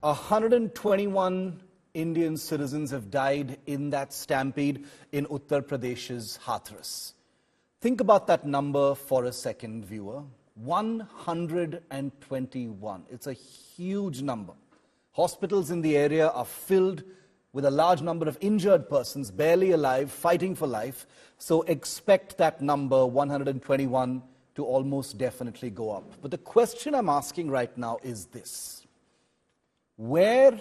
121 Indian citizens have died in that stampede in Uttar Pradesh's Hathras. Think about that number for a second, viewer. 121. It's a huge number. Hospitals in the area are filled with a large number of injured persons, barely alive, fighting for life. So expect that number, 121, to almost definitely go up. But the question I'm asking right now is this. Where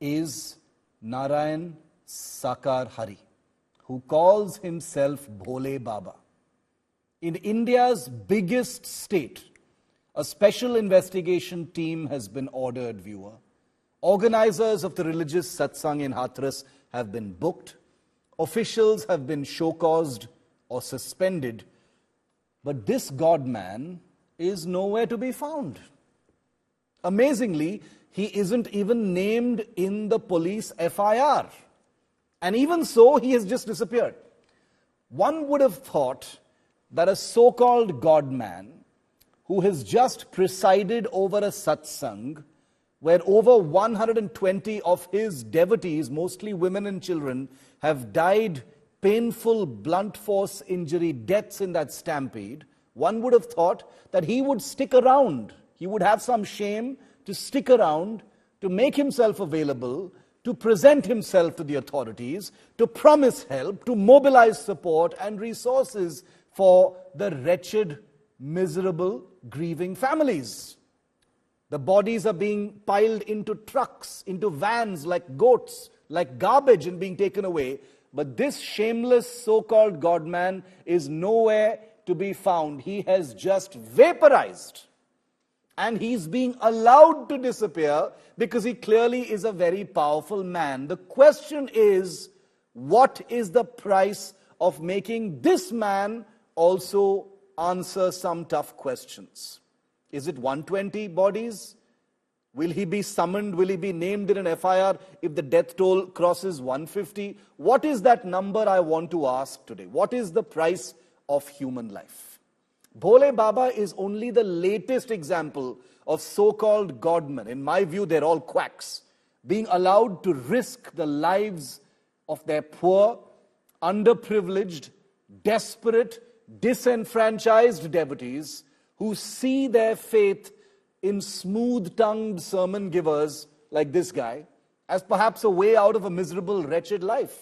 is Narayan Sakar Hari, who calls himself Bhole Baba? In India's biggest state, a special investigation team has been ordered, viewer. Organizers of the religious satsang in Hathras have been booked. Officials have been show-caused or suspended. But this Godman is nowhere to be found. Amazingly, he isn't even named in the police FIR. And even so, he has just disappeared. One would have thought that a so-called Godman who has just presided over a satsang where over 120 of his devotees, mostly women and children, have died painful blunt force injury deaths in that stampede, one would have thought that he would stick around. He would have some shame to stick around, to make himself available, to present himself to the authorities, to promise help, to mobilize support and resources for the wretched, miserable, grieving families. The bodies are being piled into trucks, into vans like goats, like garbage, and being taken away. But this shameless so-called Godman is nowhere to be found. He has just vaporized. And he's being allowed to disappear because he clearly is a very powerful man. The question is, what is the price of making this man also answer some tough questions? Is it 120 bodies? Will he be summoned? Will he be named in an FIR if the death toll crosses 150? What is that number I want to ask today? What is the price of human life? Bhole Baba is only the latest example of so-called Godmen. In my view, they're all quacks, being allowed to risk the lives of their poor, underprivileged, desperate, disenfranchised devotees who see their faith in smooth-tongued sermon givers like this guy as perhaps a way out of a miserable, wretched life.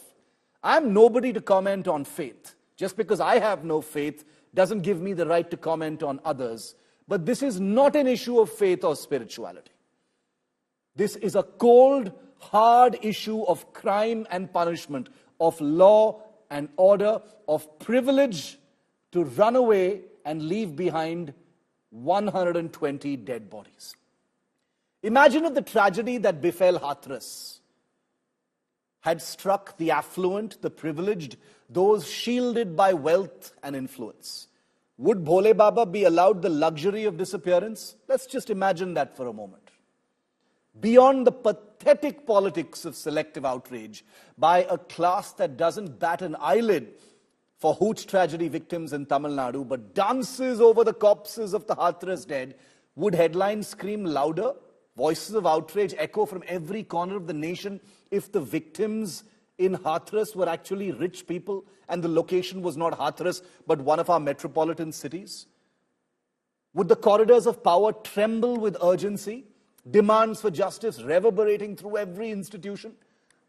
I'm nobody to comment on faith. Just because I have no faith doesn't give me the right to comment on others. But this is not an issue of faith or spirituality. This is a cold, hard issue of crime and punishment, of law and order, of privilege to run away and leave behind 120 dead bodies. Imagine if the tragedy that befell Hathras had struck the affluent, the privileged, those shielded by wealth and influence. Would Bhole Baba be allowed the luxury of disappearance? Let's just imagine that for a moment. Beyond the pathetic politics of selective outrage by a class that doesn't bat an eyelid for Hooch tragedy victims in Tamil Nadu, but dances over the corpses of the Hathras dead, would headlines scream louder? Voices of outrage echo from every corner of the nation if the victims in Hathras were actually rich people and the location was not Hathras but one of our metropolitan cities? Would the corridors of power tremble with urgency, demands for justice reverberating through every institution?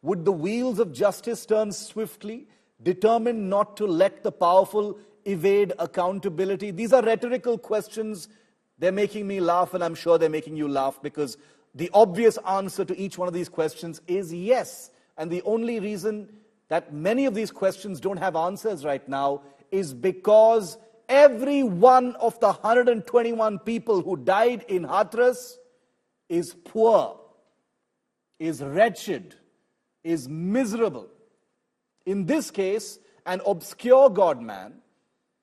Would the wheels of justice turn swiftly, determined not to let the powerful evade accountability? These are rhetorical questions. They're making me laugh, and I'm sure they're making you laugh, because the obvious answer to each one of these questions is yes. And the only reason that many of these questions don't have answers right now is because every one of the 121 people who died in Hathras is poor, is wretched, is miserable. In this case, an obscure Godman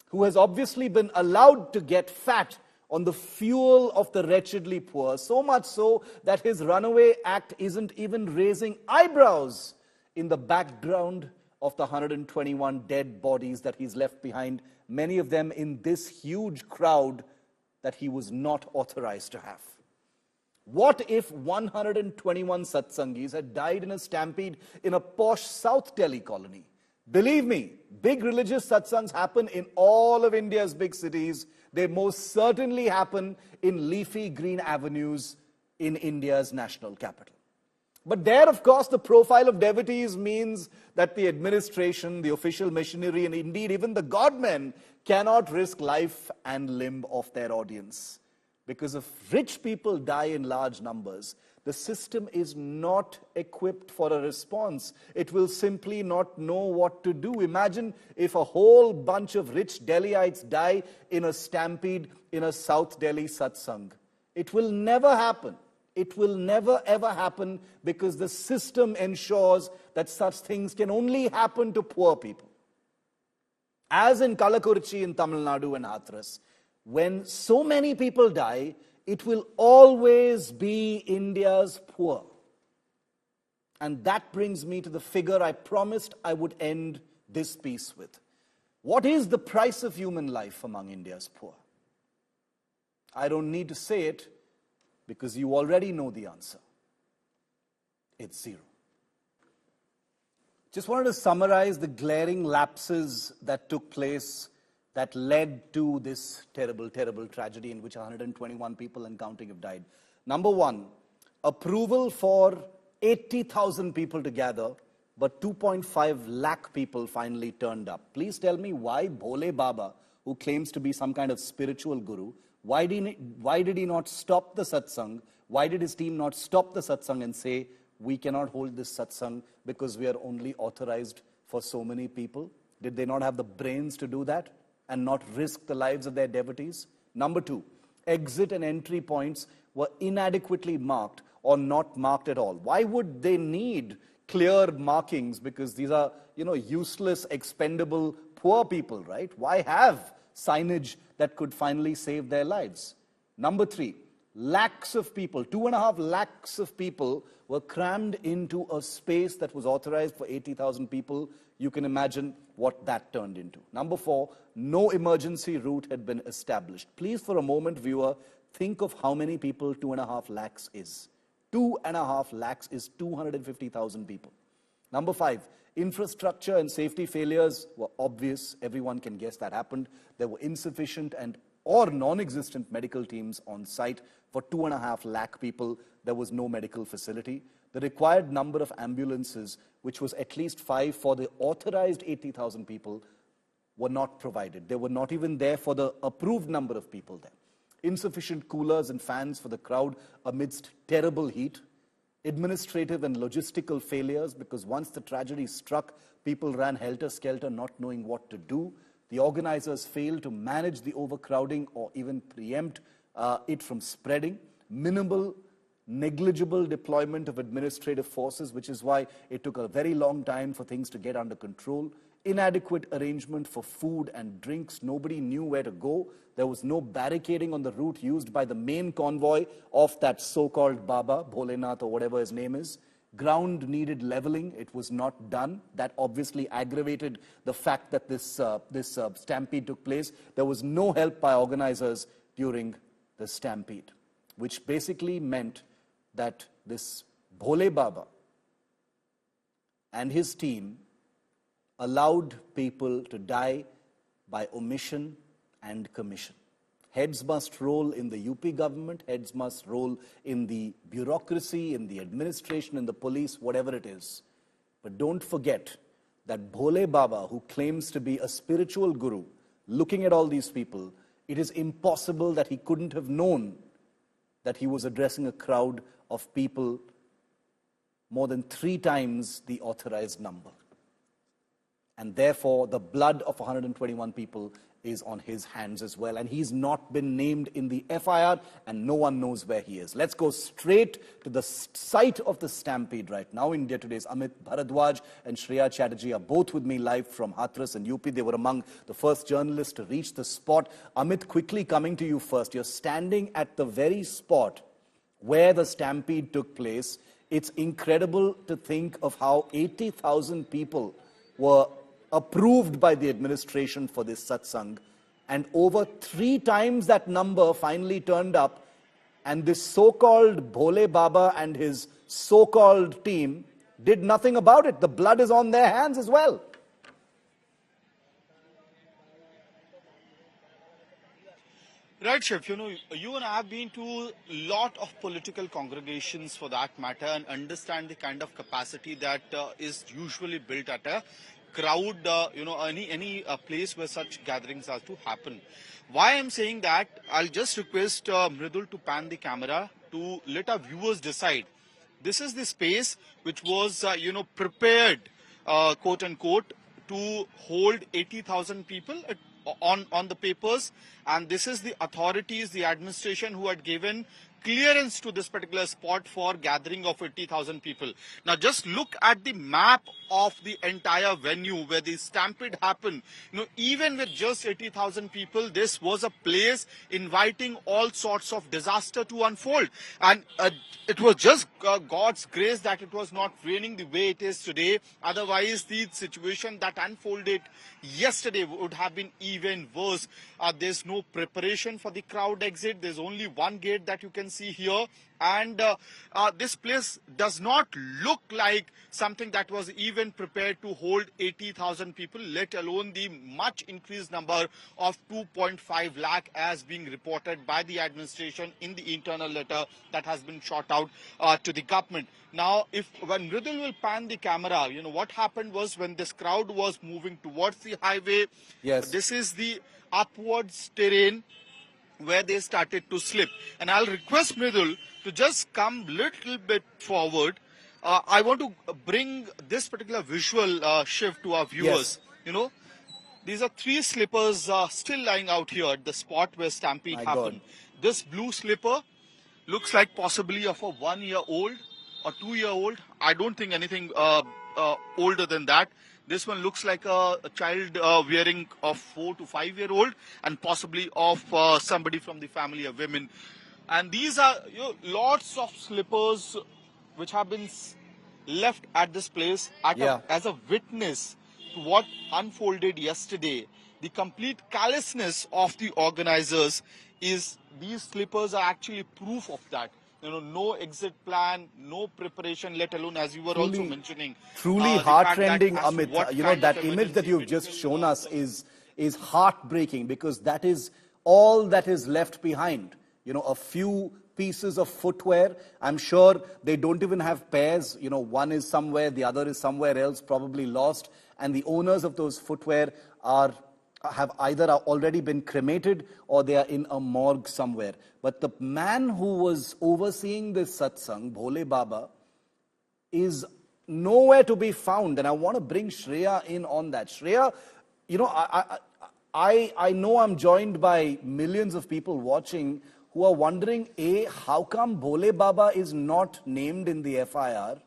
who has obviously been allowed to get fat on the fuel of the wretchedly poor, so much so that his runaway act isn't even raising eyebrows in the background of the 121 dead bodies that he's left behind, many of them in this huge crowd that he was not authorized to have. What if 121 satsangis had died in a stampede in a posh South Delhi colony? Believe me, big religious satsangs happen in all of India's big cities. They most certainly happen in leafy green avenues in India's national capital. But there, of course, the profile of devotees means that the administration, the official machinery, and indeed even the Godmen cannot risk life and limb of their audience. Because if rich people die in large numbers, the system is not equipped for a response. It will simply not know what to do. Imagine if a whole bunch of rich Delhiites die in a stampede in a South Delhi satsang. It will never happen. It will never ever happen because the system ensures that such things can only happen to poor people. As in Kalakurchi in Tamil Nadu and Hathras, when so many people die, it will always be India's poor. And that brings me to the figure I promised I would end this piece with. What is the price of human life among India's poor? I don't need to say it because you already know the answer. It's zero. Just wanted to summarize the glaring lapses that took place that led to this terrible, terrible tragedy in which 121 people and counting have died. Number one, approval for 80,000 people to gather, but 2.5 lakh people finally turned up. Please tell me why Bhole Baba, who claims to be some kind of spiritual guru, why did he not stop the satsang? Why did his team not stop the satsang and say, we cannot hold this satsang because we are only authorized for so many people? Did they not have the brains to do that and not risk the lives of their devotees? Number two, exit and entry points were inadequately marked or not marked at all. Why would they need clear markings? Because these are, useless, expendable, poor people, right? Why have signage that could finally save their lives? Number three, lakhs of people, 2.5 lakhs of people were crammed into a space that was authorized for 80,000 people. You can imagine what that turned into. Number four, no emergency route had been established. Please, for a moment, viewer, think of how many people 2.5 lakhs is. 2.5 lakhs is 250,000 people. Number five, infrastructure and safety failures were obvious. Everyone can guess that happened. There were insufficient or non-existent medical teams on site for 2.5 lakh people. There was no medical facility. The required number of ambulances, which was at least 5 for the authorized 80,000 people, were not provided. They were not even there for the approved number of people there. Insufficient coolers and fans for the crowd amidst terrible heat. Administrative and logistical failures, because once the tragedy struck, people ran helter-skelter, not knowing what to do. The organizers failed to manage the overcrowding or even preempt it from spreading. Minimal, negligible deployment of administrative forces, which is why it took a very long time for things to get under control. Inadequate arrangement for food and drinks. Nobody knew where to go. There was no barricading on the route used by the main convoy of that so-called Baba, Bholenath or whatever his name is. Ground needed leveling. It was not done. That obviously aggravated the fact that this stampede took place. There was no help by organizers during the stampede, which basically meant that this Bhole Baba and his team allowed people to die by omission and commission. Heads must roll in the UP government, heads must roll in the bureaucracy, in the administration, in the police, whatever it is. But don't forget that Bhole Baba, who claims to be a spiritual guru, looking at all these people, it is impossible that he couldn't have known that he was addressing a crowd of people more than 3 times the authorized number. And therefore, the blood of 121 people is on his hands as well. And he's not been named in the FIR, and no one knows where he is. Let's go straight to the site of the stampede right now. India Today's Amit Bharadwaj and Shreya Chatterjee are both with me live from Hathras and UP. They were among the first journalists to reach the spot. Amit, quickly coming to you first. You're standing at the very spot where the stampede took place. It's incredible to think of how 80,000 people were approved by the administration for this satsang, and over 3 times that number finally turned up, And this so-called Bhole Baba and his so-called team did nothing about it. The blood is on their hands as well. Right, Shiv. You and I have been to a lot of political congregations for that matter and understand the kind of capacity that is usually built at a crowd, any place where such gatherings are to happen. Why I'm saying that, I'll just request Mridul to pan the camera to let our viewers decide. This is the space which was, prepared, quote unquote, to hold 80,000 people on the papers, and this is the authorities, the administration who had given clearance to this particular spot for gathering of 80,000 people. Now just look at the map of the entire venue where the stampede happened. Even with just 80,000 people, this was a place inviting all sorts of disaster to unfold. And it was just God's grace that it was not raining the way it is today. Otherwise, the situation that unfolded yesterday would have been even worse. There's no preparation for the crowd exit. There's only one gate that you can see here. And this place does not look like something that was even prepared to hold 80,000 people, let alone the much increased number of 2.5 lakh as being reported by the administration in the internal letter that has been shot out to the government. Now, when Mridul will pan the camera, what happened was when this crowd was moving towards the highway, yes, this is the upwards terrain where they started to slip. And I'll request Mridul to just come little bit forward. I want to bring this particular visual shift to our viewers. Yes. These are 3 slippers still lying out here at the spot where stampede happened. This blue slipper looks like possibly of a 1-year-old or 2-year-old. I don't think anything older than that. This one looks like a child wearing a 4 to 5-year-old and possibly of somebody from the family of women. And these are lots of slippers which have been left at this place as a witness to what unfolded yesterday. The complete callousness of the organizers is these slippers are actually proof of that. No exit plan, no preparation, let alone, as you were also mentioning. Truly heartrending, Amit. That image that you've just shown us is heartbreaking, because that is all that is left behind. A few pieces of footwear. I'm sure they don't even have pairs. One is somewhere, the other is somewhere else, probably lost. And the owners of those footwear have either already been cremated or they are in a morgue somewhere. But the man who was overseeing this satsang, Bhole Baba, is nowhere to be found. And I want to bring Shreya in on that. Shreya, I know I'm joined by millions of people watching who are wondering, A, how come Bhole Baba is not named in the FIR?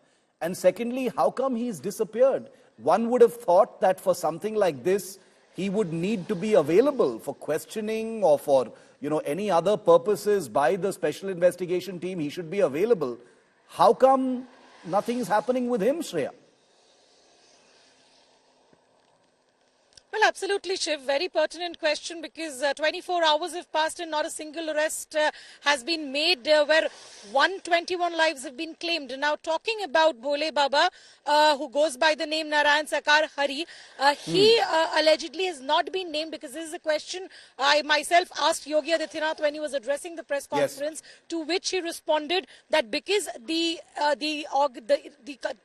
And secondly, how come he's disappeared? One would have thought that for something like this, he would need to be available for questioning or for, any other purposes by the special investigation team. He should be available. How come nothing's happening with him, Shreya? Well, absolutely, Shiv. Very pertinent question, because 24 hours have passed and not a single arrest has been made, where 121 lives have been claimed. Now, talking about Bhole Baba, who goes by the name Narayan Sakar Hari, he allegedly has not been named, because this is a question I myself asked Yogi Adityanath when he was addressing the press conference, to which he responded that because the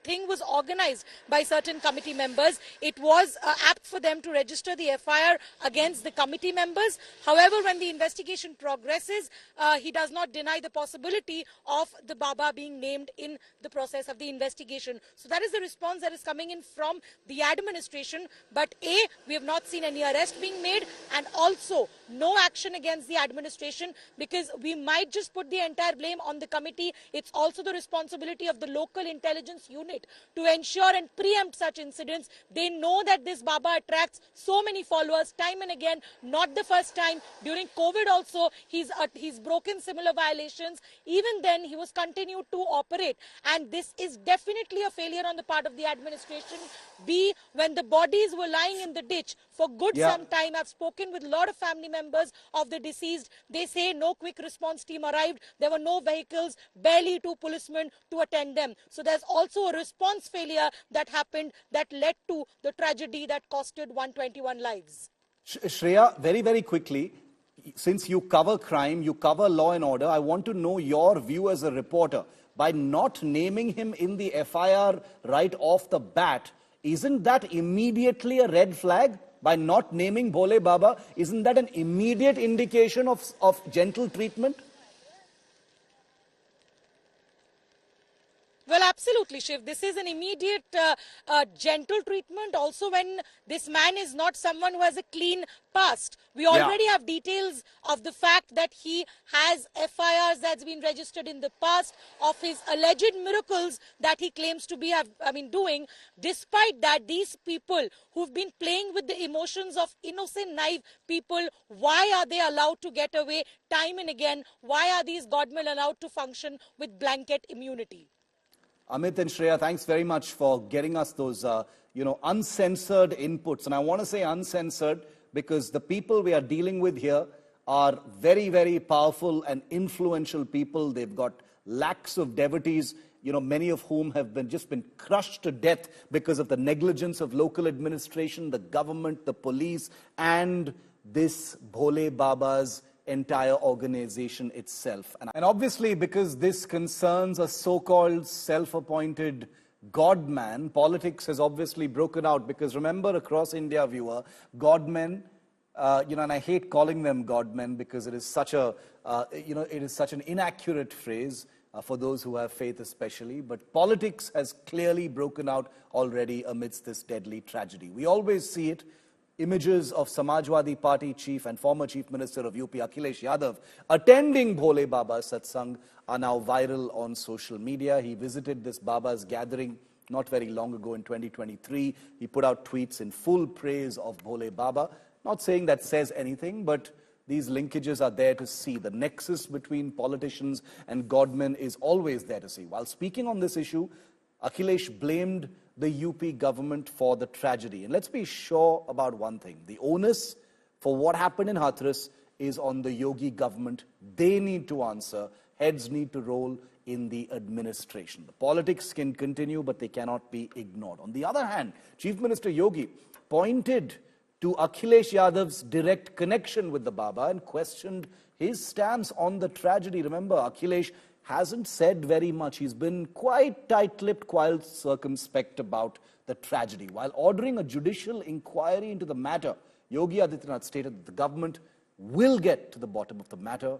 thing was organized by certain committee members, it was apt for them to register the FIR against the committee members. However, when the investigation progresses, he does not deny the possibility of the Baba being named in the process of the investigation. So that is the response that is coming in from the administration. But A, we have not seen any arrest being made, and also no action against the administration, because we might just put the entire blame on the committee. It's also the responsibility of the local intelligence unit to ensure and preempt such incidents. They know that this Baba attracts so many followers time and again, not the first time. During COVID also, he's broken similar violations. Even then, he was continued to operate. And this is definitely a failure on the part of the administration. B, when the bodies were lying in the ditch for good Yeah. some time. I've spoken with a lot of family members of the deceased. They say no quick response team arrived. There were no vehicles, barely 2 policemen to attend them. So there's also a response failure that happened that led to the tragedy that costed 121 lives. Shreya, very, very quickly, since you cover crime, you cover law and order, I want to know your view as a reporter. By not naming him in the FIR right off the bat, isn't that immediately a red flag? By not naming Bhole Baba, isn't that an immediate indication of gentle treatment? Well, absolutely, Shiv. This is an immediate gentle treatment. Also, when this man is not someone who has a clean past. We already have details of the fact that he has FIRs that's been registered in the past, of his alleged miracles that he claims to be doing. Despite that, these people who've been playing with the emotions of innocent, naive people, why are they allowed to get away time and again? Why are these Godmen allowed to function with blanket immunity? Amit and Shreya, thanks very much for getting us those, uncensored inputs. And I want to say uncensored because the people we are dealing with here are very, very powerful and influential people. They've got lakhs of devotees, many of whom have just been crushed to death because of the negligence of local administration, the government, the police, and this Bhole Baba's entire organization itself. And obviously, because this concerns a so-called self-appointed Godman, politics has obviously broken out. Because remember, across India, viewer, Godmen, and I hate calling them Godmen because it is such a, it is such an inaccurate phrase for those who have faith especially. But politics has clearly broken out already amidst this deadly tragedy. We always see it. Images of Samajwadi Party chief and former chief minister of UP, Akhilesh Yadav, attending Bhole Baba's satsang are now viral on social media. He visited this Baba's gathering not very long ago in 2023. He put out tweets in full praise of Bhole Baba. Not saying that says anything, but these linkages are there to see. The nexus between politicians and Godmen is always there to see. While speaking on this issue, Akhilesh blamed the UP government for the tragedy. And let's be sure about one thing. The onus for what happened in Hathras is on the Yogi government. They need to answer. Heads need to roll in the administration. The politics can continue, but they cannot be ignored. On the other hand, Chief Minister Yogi pointed to Akhilesh Yadav's direct connection with the Baba and questioned his stance on the tragedy. Remember, Akhilesh hasn't said very much. He's been quite tight-lipped, quite circumspect about the tragedy. While ordering a judicial inquiry into the matter, Yogi Adityanath stated that the government will get to the bottom of the matter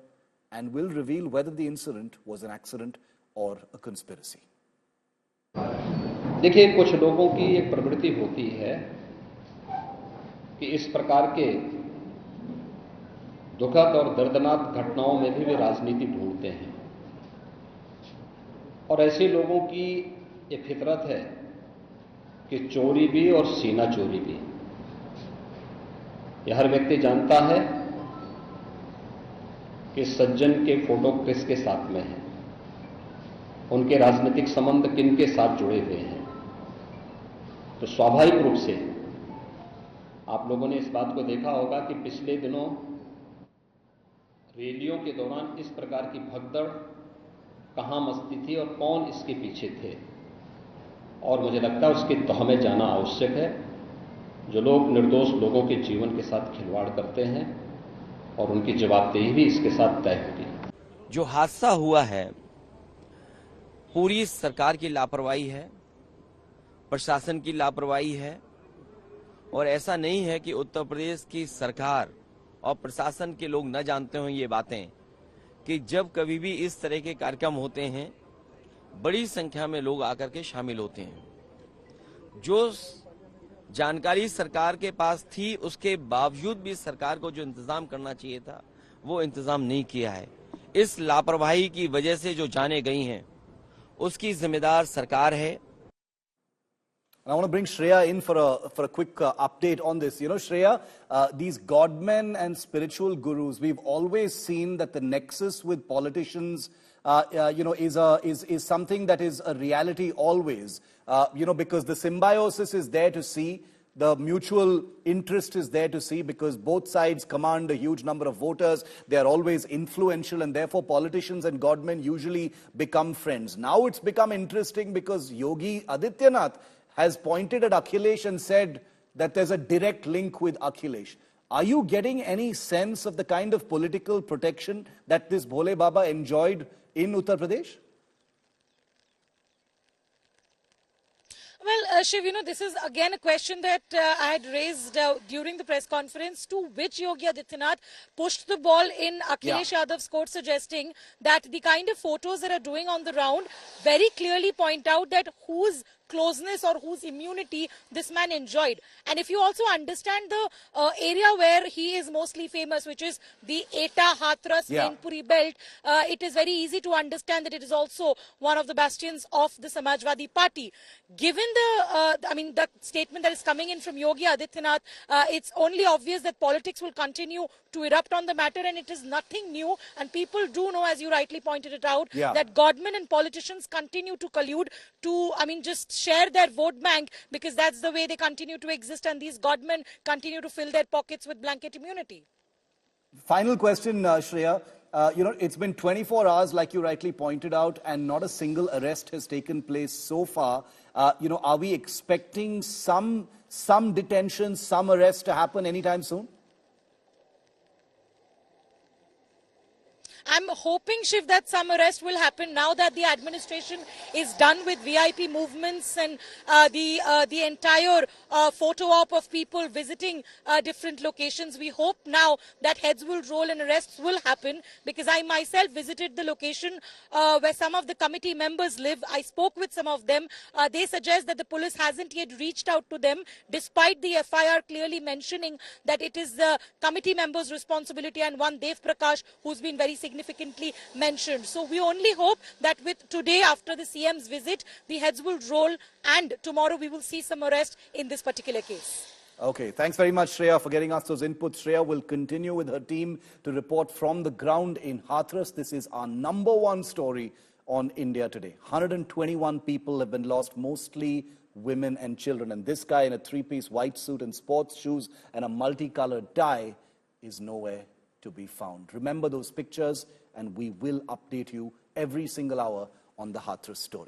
and will reveal whether the incident was an accident or a conspiracy. देखिए, कुछ लोगों की एक प्रवृत्ति होती है कि इस प्रकार के दुखद और दर्दनाक घटनाओं में भी वे राजनीति ढूंढते हैं। और ऐसे लोगों की ये फितरत है कि चोरी भी और सीना चोरी भी। यह हर व्यक्ति जानता है कि सज्जन के फोटो किसके साथ में है, उनके राजनीतिक संबंध किनके साथ जुड़े हुए हैं। तो स्वाभाविक रूप से आप लोगों ने इस बात को देखा होगा कि पिछले दिनों रैलियों के दौरान इस प्रकार की भगदड़ कहां मस्ती थी और कौन इसके पीछे थे। और मुझे लगता है उसकी तह में जाना आवश्यक है। जो लोग निर्दोष लोगों के जीवन के साथ खिलवाड़ करते हैं और उनकी जवाबदेही भी इसके साथ तय होगी। जो हादसा हुआ है, पूरी सरकार की लापरवाही है, प्रशासन की लापरवाही है। और ऐसा नहीं है कि उत्तर प्रदेश की सरकार और प्रशासन के लोग न जानते हों ये बातें, कि जब कभी भी इस तरह के कार्यक्रम होते हैं, बड़ी संख्या में लोग आकर के शामिल होते हैं। जो जानकारी सरकार के पास थी, उसके बावजूद भी सरकार को जो इंतजाम करना चाहिए था, वो इंतजाम नहीं किया है। इस लापरवाही की वजह से जो जाने गई हैं, उसकी जिम्मेदार सरकार है। I want to bring Shreya in for a quick update on this. Shreya, these godmen and spiritual gurus, we've always seen that the nexus with politicians, is something that is a reality always. Because the symbiosis is there to see. The mutual interest is there to see because both sides command a huge number of voters. They are always influential and therefore politicians and Godmen usually become friends. Now it's become interesting because Yogi Adityanath has pointed at Akhilesh and said that there's a direct link with Akhilesh. Are you getting any sense of the kind of political protection that this Bhole Baba enjoyed in Uttar Pradesh? Well, Shiv, this is again a question that I had raised during the press conference, to which Yogi Adityanath pushed the ball in Akhilesh Yadav's court, suggesting that the kind of photos that are doing on the round very clearly point out that whose closeness or whose immunity this man enjoyed. And if you also understand the area where he is mostly famous, which is the Eta Hathras Stampede belt, it is very easy to understand that it is also one of the bastions of the Samajwadi Party. Given the statement that is coming in from Yogi Adityanath, it's only obvious that politics will continue to erupt on the matter, and it is nothing new. And people do know, as you rightly pointed it out, that Godmen and politicians continue to collude to, just share their vote bank, because that's the way they continue to exist, and these Godmen continue to fill their pockets with blanket immunity. Final question, Shreya. It's been 24 hours, like you rightly pointed out, and not a single arrest has taken place so far. Are we expecting some detention, some arrests to happen anytime soon? I'm hoping, Shiv, that some arrest will happen now that the administration is done with VIP movements and the entire photo op of people visiting different locations. We hope now that heads will roll and arrests will happen, because I myself visited the location where some of the committee members live. I spoke with some of them. They suggest that the police hasn't yet reached out to them, despite the FIR clearly mentioning that it is the committee members' responsibility, and one Dev Prakash, who's been very significantly mentioned. So we only hope that with today, after the CM's visit, the heads will roll, and tomorrow we will see some arrest in this particular case. Okay, thanks very much, Shreya, for getting us those inputs. Shreya will continue with her team to report from the ground in Hathras. This is our #1 story on India Today. 121 people have been lost, mostly women and children. And this guy in a three-piece white suit and sports shoes and a multicolored tie is nowhere to be found. Remember those pictures, and we will update you every single hour on the Hathras story.